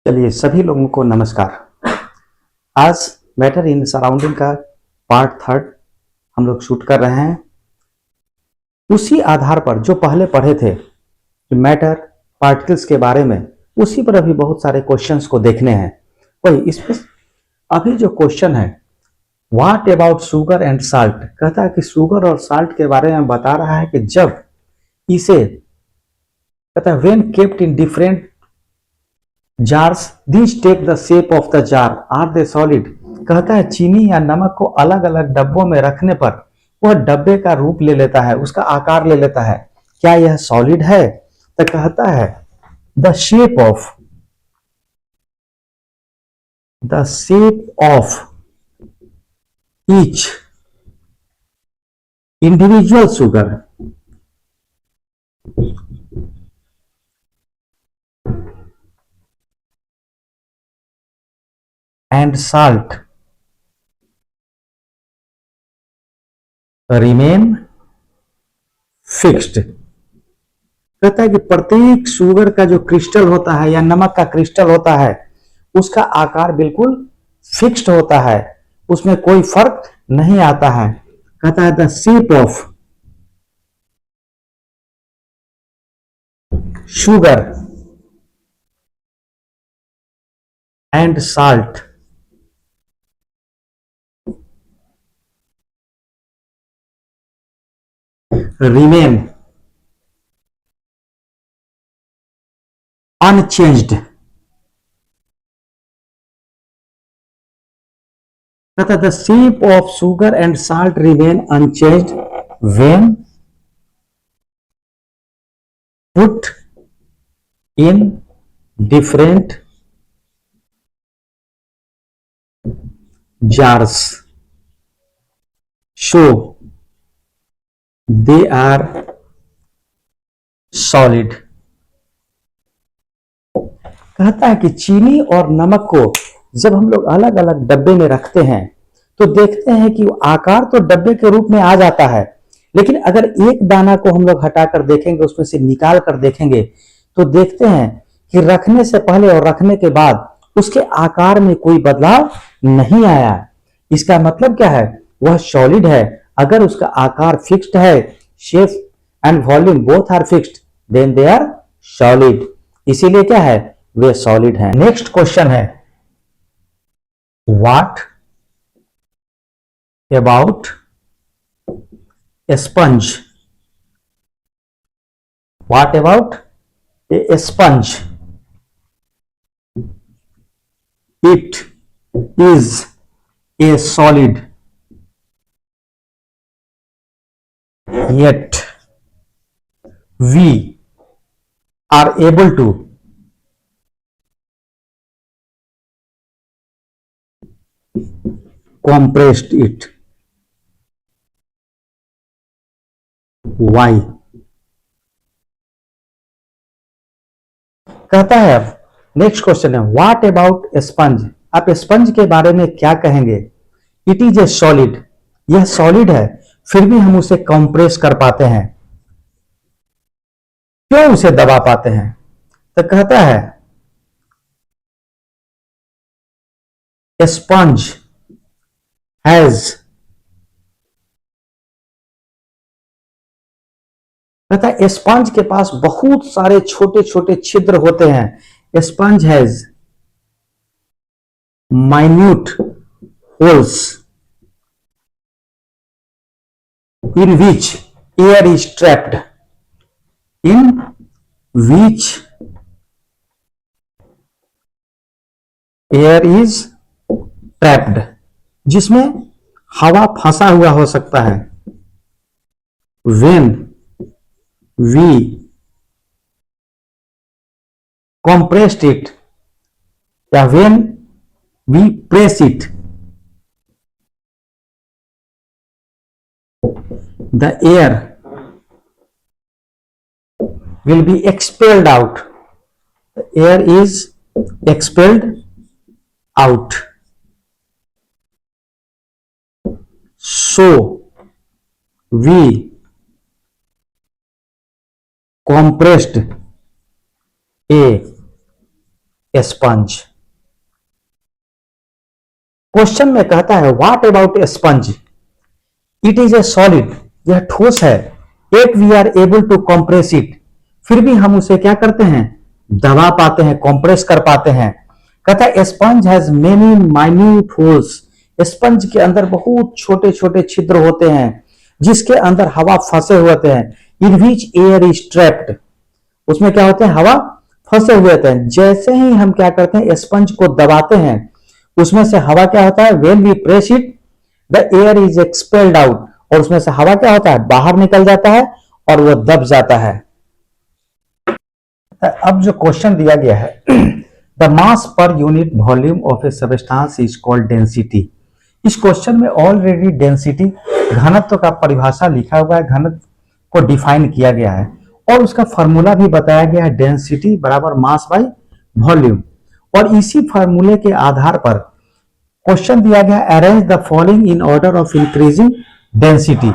चलिए सभी लोगों को नमस्कार। आज मैटर इन सराउंडिंग का पार्ट थर्ड हम लोग शूट कर रहे हैं। उसी आधार पर जो पहले पढ़े थे मैटर पार्टिकल्स के बारे में, उसी पर अभी बहुत सारे क्वेश्चंस को देखने हैं। वही इसमें अभी जो क्वेश्चन है what about sugar and salt, कहता है कि शुगर और साल्ट के बारे में बता रहा है कि जब इसे कहता है when kept in different jars this take the shape of the jar are they solid. कहता है चीनी या नमक को अलग अलग डब्बों में रखने पर वह डब्बे का रूप ले लेता है, उसका आकार ले लेता है। क्या यह सॉलिड है? तो कहता है the shape of each individual sugar and salt remain fixed. कहता है कि प्रत्येक शुगर का जो क्रिस्टल होता है या नमक का क्रिस्टल होता है उसका आकार बिल्कुल फिक्स्ड होता है, उसमें कोई फर्क नहीं आता है। कहता है the shape of sugar and salt remain unchanged. कहता the shape of sugar and salt remain unchanged when put in different jars show they are solid। कहता है कि चीनी और नमक को जब हम लोग अलग अलग डब्बे में रखते हैं तो देखते हैं कि आकार तो डब्बे के रूप में आ जाता है, लेकिन अगर एक दाना को हम लोग हटाकर देखेंगे, उसमें से निकाल कर देखेंगे तो देखते हैं कि रखने से पहले और रखने के बाद उसके आकार में कोई बदलाव नहीं आया। इसका मतलब क्या है? वह सॉलिड है। अगर उसका आकार फिक्स्ड है, shape and volume both are fixed, then they are solid. इसीलिए क्या है? वे सॉलिड हैं। नेक्स्ट क्वेश्चन है what about a sponge. What about a sponge? It is a solid, yet we are able to compress it. Why? कहता है अब next question है व्हाट अबाउट स्पंज। आप स्पंज के बारे में क्या कहेंगे? इट इज ए सॉलिड, यह सॉलिड है, फिर भी हम उसे कंप्रेस कर पाते हैं। क्यों उसे दबा पाते हैं? तो कहता है स्पंज हैज, कहता है स्पंज के पास बहुत सारे छोटे छोटे छिद्र होते हैं। Sponge has minute holes in which air is trapped, in which air is trapped, जिसमें हवा फंसा हुआ हो सकता है। when we compressed it या when we press it, the air will be expelled out. The air is expelled out. So we compressed a sponge. Question में कहता है what about a sponge, it is a solid, यह ठोस है, yet we are able to compress it, फिर भी हम उसे क्या करते हैं, दबा पाते हैं, कंप्रेस कर पाते हैं। कहता है sponge has many minute holes, sponge के अंदर बहुत छोटे छोटे छिद्र होते हैं जिसके अंदर हवा फंसे हुए होते हैं, इन विच एयर इज ट्रैप्ड, उसमें क्या होते हैं, हवा फंसे हुए होते हैं। जैसे ही हम क्या करते हैं, स्पंज को दबाते हैं, उसमें से हवा क्या होता है, when we press it the air is expelled out, और उसमें से हवा क्या होता है, बाहर निकल जाता है और वो दब जाता है। अब जो क्वेश्चन दिया गया है, the mass per unit volume of A substance is called density. इस क्वेश्चन में ऑलरेडी डेंसिटी घनत्व का परिभाषा लिखा हुआ है, घनत्व को डिफाइन किया गया है और उसका फॉर्मूला भी बताया गया है, डेंसिटी बराबर मास बाई वॉल्यूम। और इसी फॉर्मूले के आधार पर क्वेश्चन दिया गया, arrange the following in order of increasing density,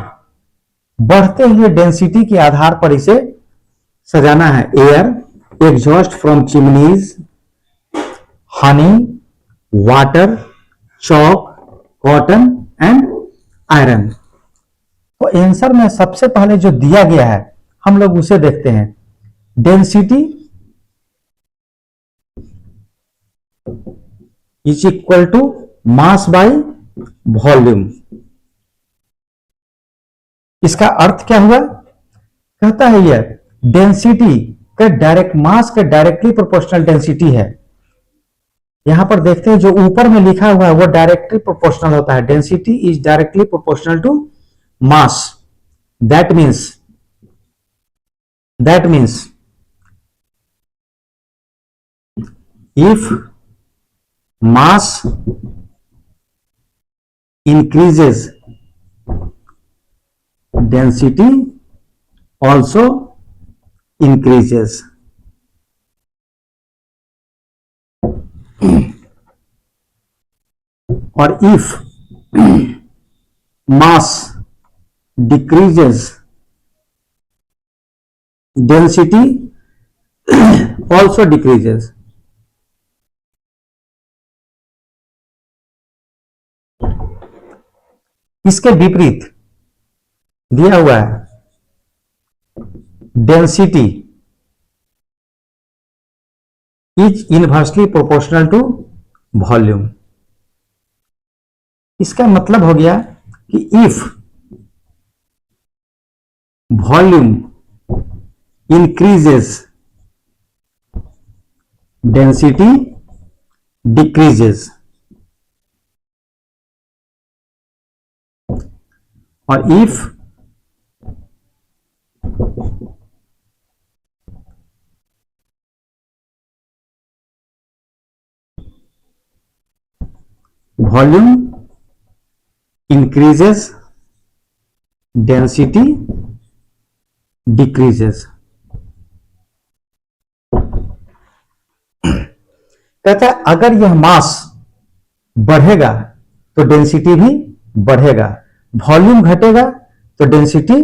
बढ़ते हुए डेंसिटी के आधार पर इसे सजाना है। Air, exhaust from chimneys, Honey, water, chalk, cotton and iron. तो आंसर में सबसे पहले जो दिया गया है हम लोग उसे देखते हैं, density is equal to mass by volume. इसका अर्थ क्या हुआ, कहता है यह डेंसिटी का डायरेक्ट मास का डायरेक्टली प्रोपोर्शनल डेंसिटी है। यहां पर देखते हैं जो ऊपर में लिखा हुआ है वो डायरेक्टली प्रोपोर्शनल होता है, density is directly proportional to mass. That means if mass increases, density also increases. Or if mass decreases, density also decreases. इसके विपरीत दिया हुआ है, density is inversely proportional to volume. इसका मतलब हो गया कि if volume increases, density decreases, और if volume increases, density decreases. कहता है अगर यह मास बढ़ेगा तो डेंसिटी भी बढ़ेगा, वॉल्यूम घटेगा तो डेंसिटी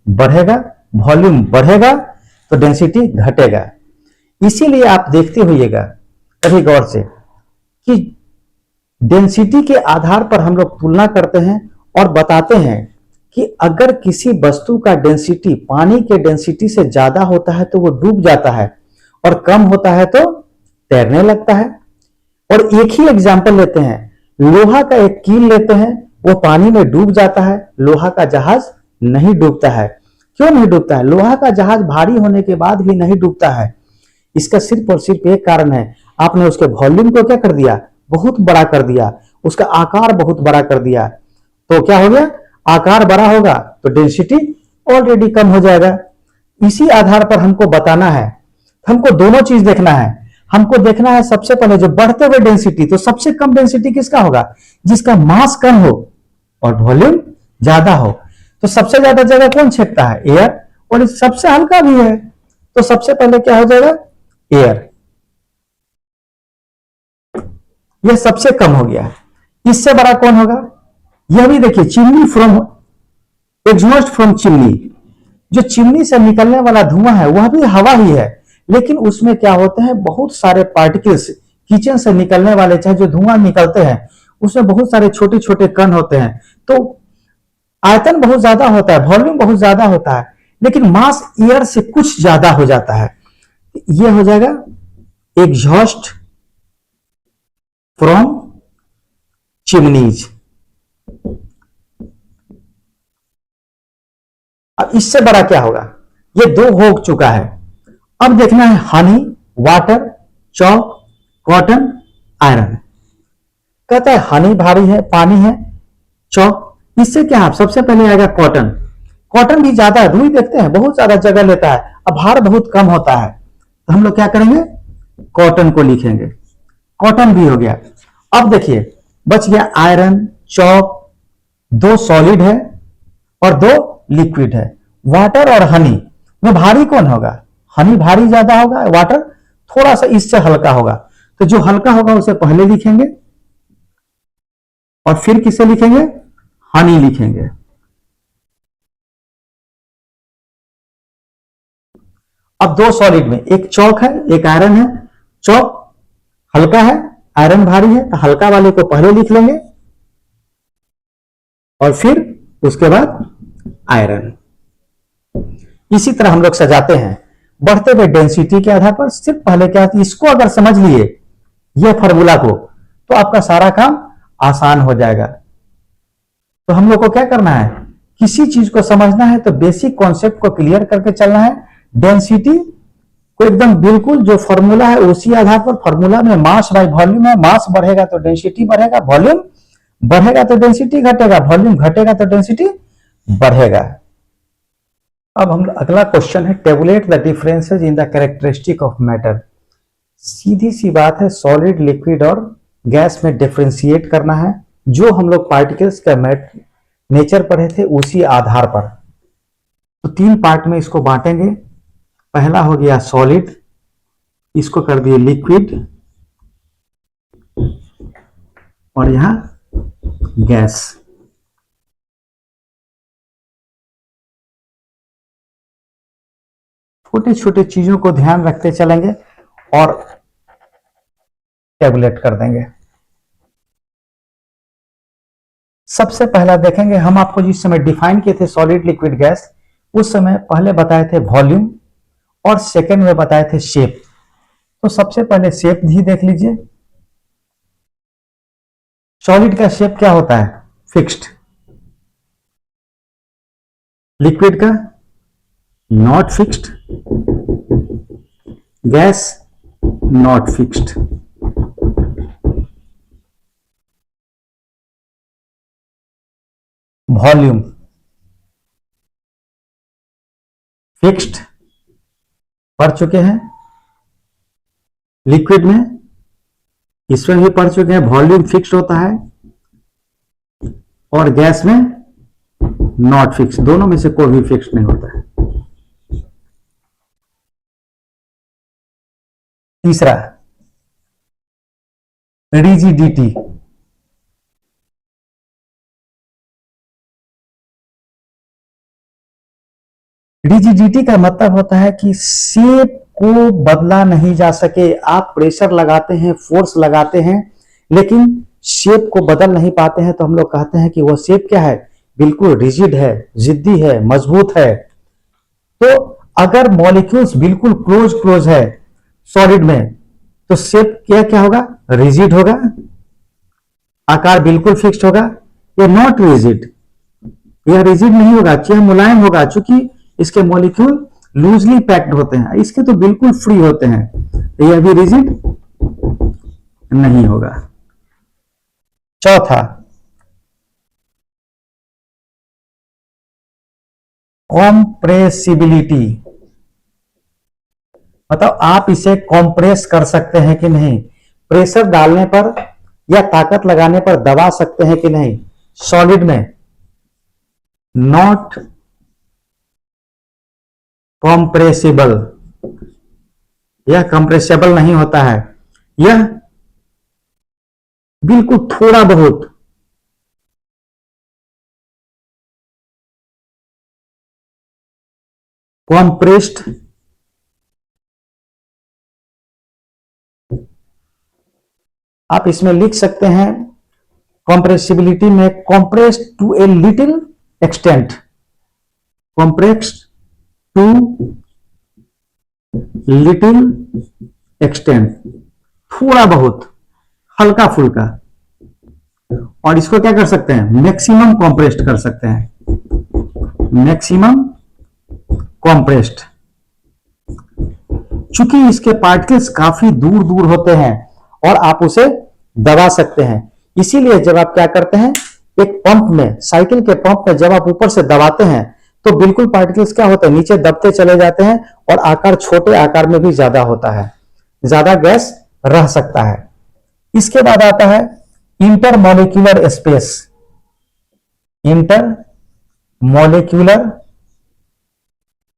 बढ़ेगा, वॉल्यूम बढ़ेगा तो डेंसिटी घटेगा। इसीलिए आप देखते होइएगा कभी गौर से कि डेंसिटी के आधार पर हम लोग तुलना करते हैं और बताते हैं कि अगर किसी वस्तु का डेंसिटी पानी के डेंसिटी से ज्यादा होता है तो वो डूब जाता है और कम होता है तो तैरने लगता है। और एक ही एग्जांपल लेते हैं, लोहा का एक कील लेते हैं, वो पानी में डूब जाता है, लोहा का जहाज नहीं डूबता है। क्यों नहीं डूबता है? लोहा का जहाज भारी होने के बाद भी नहीं डूबता है। इसका सिर्फ और सिर्फ एक कारण है, आपने उसके वॉल्यूम को क्या कर दिया, बहुत बड़ा कर दिया, उसका आकार बहुत बड़ा कर दिया। तो क्या हो गया, आकार बड़ा होगा तो डेंसिटी ऑलरेडी कम हो जाएगा। इसी आधार पर हमको बताना है, हमको दोनों चीज देखना है। हमको देखना है सबसे पहले जो बढ़ते हुए डेंसिटी, तो सबसे कम डेंसिटी किसका होगा, जिसका मास कम हो और वॉल्यूम ज्यादा हो। तो सबसे ज्यादा जगह कौन छेकता है, एयर, और सबसे हल्का भी है तो सबसे पहले क्या हो जाएगा, एयर। यह सबसे कम हो गया। इससे बड़ा कौन होगा, यह भी देखिए, chimney from exhaust from chimney, जो चिमनी से निकलने वाला धुआं है वह भी हवा ही है, लेकिन उसमें क्या होते हैं, बहुत सारे पार्टिकल्स किचन से निकलने वाले चाहे जो धुआं निकलते हैं उसमें बहुत सारे छोटे छोटे कण होते हैं, तो आयतन बहुत ज्यादा होता है, वॉल्यूम बहुत ज्यादा होता है, लेकिन मास एयर से कुछ ज्यादा हो जाता है। ये हो जाएगा एग्जॉस्ट फ्रॉम चिमनीज। अब इससे बड़ा क्या होगा, ये दो हो चुका है। अब देखना है हनी, वाटर, चौक, कॉटन, आयरन। कहता है हनी भारी है, पानी है, चौक, इससे क्या है, सबसे पहले आएगा कॉटन। कॉटन भी ज्यादा है, रुई देखते हैं बहुत ज्यादा जगह लेता है, अब भार बहुत कम होता है, तो हम लोग क्या करेंगे, कॉटन को लिखेंगे। कॉटन भी हो गया। अब देखिए बच गया आयरन, चौक, दो सॉलिड है और दो लिक्विड है, वाटर और हनी में भारी कौन होगा, हनी भारी ज्यादा होगा, वाटर थोड़ा सा इससे हल्का होगा, तो जो हल्का होगा उसे पहले लिखेंगे और फिर किसे लिखेंगे, हनी लिखेंगे। अब दो सॉलिड में एक चौक है एक आयरन है, चौक हल्का है, आयरन भारी है, तो हल्का वाले को पहले लिख लेंगे और फिर उसके बाद आयरन। इसी तरह हम लोग सजाते हैं बढ़ते हुए डेंसिटी के आधार पर। सिर्फ पहले क्या, इसको अगर समझ लिए यह फॉर्मूला को, तो आपका सारा काम आसान हो जाएगा। तो हम लोग को क्या करना है, किसी चीज को समझना है तो बेसिक कॉन्सेप्ट को क्लियर करके चलना है। डेंसिटी को एकदम बिल्कुल जो फॉर्मूला है उसी आधार पर, फॉर्मूला में मास बाय वॉल्यूम है, मास बढ़ेगा तो डेंसिटी बढ़ेगा, वॉल्यूम बढ़ेगा तो डेंसिटी घटेगा, वॉल्यूम घटेगा तो डेंसिटी बढ़ेगा। अब हम अगला क्वेश्चन है, tabulate the differences in the characteristic of matter. सीधी सी बात है, सॉलिड, लिक्विड और गैस में डिफरेंशिएट करना है। जो हम लोग पार्टिकल्स का नेचर पढ़े थे उसी आधार पर। तो तीन पार्ट में इसको बांटेंगे। पहला हो गया सॉलिड, इसको कर दिए लिक्विड, और यहां गैस। छोटे छोटे चीजों को ध्यान रखते चलेंगे और टेबुलेट कर देंगे। सबसे पहला देखेंगे, हम आपको जिस समय डिफाइन किए थे सॉलिड, लिक्विड, गैस, उस समय पहले बताए थे वॉल्यूम और सेकंड में बताए थे शेप। तो सबसे पहले शेप ही देख लीजिए। सॉलिड का शेप क्या होता है, फिक्स्ड। लिक्विड का not fixed, gas not fixed. Volume fixed पढ़ चुके हैं, लिक्विड में इसमें भी पढ़ चुके हैं, वॉल्यूम फिक्स्ड होता है, और गैस में नॉट फिक्स, दोनों में से कोई भी फिक्स नहीं होता है। तीसरा रिजिडिटी। रिजिडिटी का मतलब होता है कि शेप को बदला नहीं जा सके। आप प्रेशर लगाते हैं, फोर्स लगाते हैं, लेकिन शेप को बदल नहीं पाते हैं, तो हम लोग कहते हैं कि वो शेप क्या है, बिल्कुल रिजिड है, जिद्दी है, मजबूत है। तो अगर मॉलिक्यूल्स बिल्कुल क्लोज क्लोज है सॉलिड में, तो शेप क्या क्या होगा, रिजिड होगा, आकार बिल्कुल फिक्स्ड होगा। या नॉट रिजिड, यह रिजिड नहीं होगा, यह मुलायम होगा, क्योंकि इसके मॉलिक्यूल लूजली पैक्ड होते हैं, इसके तो बिल्कुल फ्री होते हैं, तो यह भी रिजिड नहीं होगा। चौथा कॉम्प्रेसिबिलिटी, मतलब आप इसे कॉम्प्रेस कर सकते हैं कि नहीं, प्रेशर डालने पर या ताकत लगाने पर दबा सकते हैं कि नहीं। सॉलिड में नॉट कॉम्प्रेसिबल, यह कंप्रेसिबल नहीं होता है, यह बिल्कुल थोड़ा बहुत कॉम्प्रेस्ड आप इसमें लिख सकते हैं कॉम्प्रेसिबिलिटी में compress to a little extent, compress to little extent, थोड़ा बहुत, हल्का फुल्का। और इसको क्या कर सकते हैं, मैक्सिमम कॉम्प्रेस्ड कर सकते हैं, मैक्सिमम कॉम्प्रेस्ड। चूंकि इसके पार्टिकल्स काफी दूर दूर होते हैं और आप उसे दबा सकते हैं, इसीलिए जब आप क्या करते हैं, एक पंप में, साइकिल के पंप में जब आप ऊपर से दबाते हैं तो बिल्कुल पार्टिकल्स क्या होते हैं, नीचे दबते चले जाते हैं और आकार छोटे आकार में भी ज्यादा होता है, ज्यादा गैस रह सकता है। इसके बाद आता है इंटरमॉलिक्यूलर स्पेस, इंटरमॉलिक्यूलर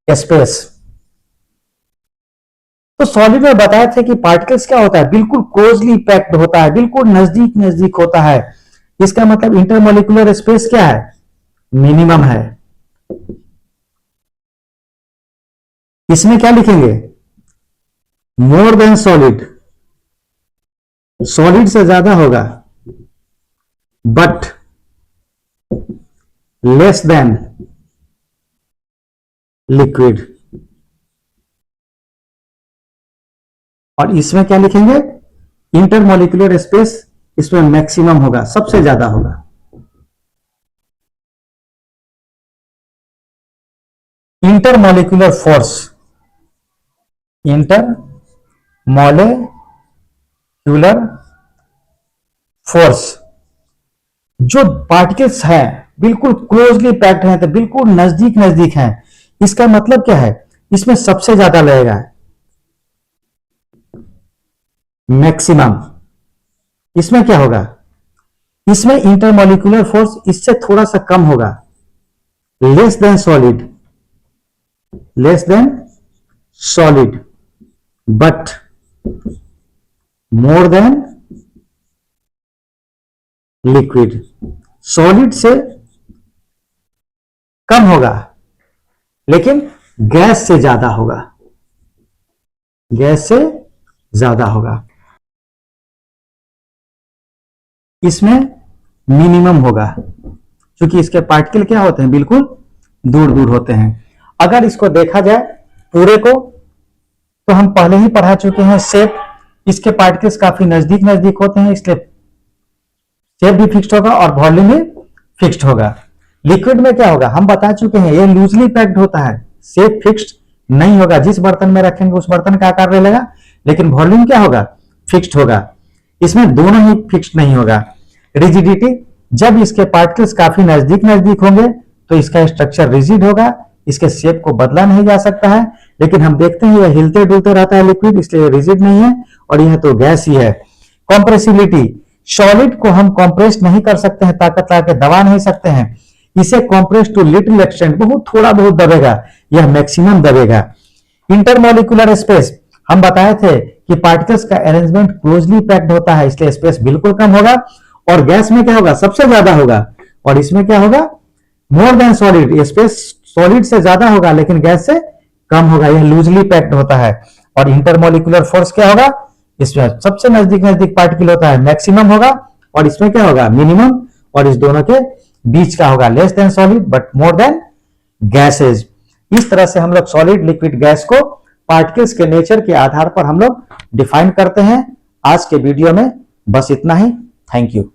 स्पेस। तो सॉलिड में बताए थे कि पार्टिकल्स क्या होता है, बिल्कुल क्लोजली पैक्ड होता है, बिल्कुल नजदीक नजदीक होता है। इसका मतलब इंटरमॉलिक्यूलर स्पेस क्या है, मिनिमम है। इसमें क्या लिखेंगे, मोर देन सॉलिड, सॉलिड से ज्यादा होगा, बट लेस देन लिक्विड। और इसमें क्या लिखेंगे, इंटरमॉलिक्यूलर स्पेस, इसमें मैक्सिमम होगा, सबसे ज्यादा होगा। इंटरमॉलिक्यूलर फोर्स, इंटरमॉलिक्यूलर फोर्स, जो पार्टिकल्स हैं बिल्कुल क्लोजली पैक्ड हैं, तो बिल्कुल नजदीक नजदीक हैं, इसका मतलब क्या है, इसमें सबसे ज्यादा लगेगा मैक्सिमम। इसमें क्या होगा, इसमें इंटरमॉलिक्यूलर फोर्स इससे थोड़ा सा कम होगा, less than solid, less than solid, but more than liquid. Solid से कम होगा लेकिन गैस से ज्यादा होगा, गैस से ज्यादा होगा। इसमें मिनिमम होगा क्योंकि इसके पार्टिकल क्या होते हैं, बिल्कुल दूर दूर होते हैं। अगर इसको देखा जाए पूरे को, तो हम पहले ही पढ़ा चुके हैं शेप, इसके पार्टिकल्स काफी नजदीक नजदीक होते हैं, इसलिए शेप भी फिक्स्ड होगा और वॉल्यूम भी फिक्स्ड होगा। लिक्विड में क्या होगा, हम बता चुके हैं, ये लूजली पैक्ड होता है, शेप फिक्स्ड नहीं होगा, जिस बर्तन में रखेंगे उस बर्तन का आकार ले लेगा, लेकिन वॉल्यूम क्या होगा, फिक्स्ड होगा। इसमें दोनों ही फिक्स्ड नहीं होगा। रिजिडिटी, जब इसके पार्टिकल्स काफी नजदीक नजदीक होंगे तो इसका स्ट्रक्चर रिजिड होगा, इसके शेप को बदला नहीं जा सकता है, लेकिन हम देखते हैं यह हिलते डुलते रहता है लिक्विड, इसलिए रिजिड नहीं है और यह तो गैस ही है। कॉम्प्रेसिबिलिटी, सॉलिड को हम कॉम्प्रेस नहीं कर सकते हैं, ताकत लगा के दबा नहीं सकते हैं, इसे कॉम्प्रेस टू लिटिल एक्सटेंट, बहुत थोड़ा बहुत दबेगा, यह मैक्सिमम दबेगा। इंटरमॉलिक्यूलर स्पेस, हम बताए थे कि पार्टिकल्स का अरेंजमेंट क्लोजली पैक्ड होता है, इसलिए स्पेस बिल्कुल कम होगा। और गैस में क्या होगा, सबसे ज्यादा होगा। और इसमें क्या होगा, more than solid, space solid से ज्यादा होगा लेकिन गैस से कम होगा, यह लूजली पैक्ड होता है। और इंटरमॉलिक्यूलर फोर्स क्या होगा, इसमें सबसे नजदीक नजदीक पार्टिकल होता है, मैक्सिमम होगा, और इसमें क्या होगा, मिनिमम, और इस दोनों के बीच का होगा, less than solid but more than gases. इस तरह से हम लोग सॉलिड, लिक्विड, गैस को पार्टिकल्स के नेचर के आधार पर हम लोग डिफाइन करते हैं। आज के वीडियो में बस इतना ही। Thank you.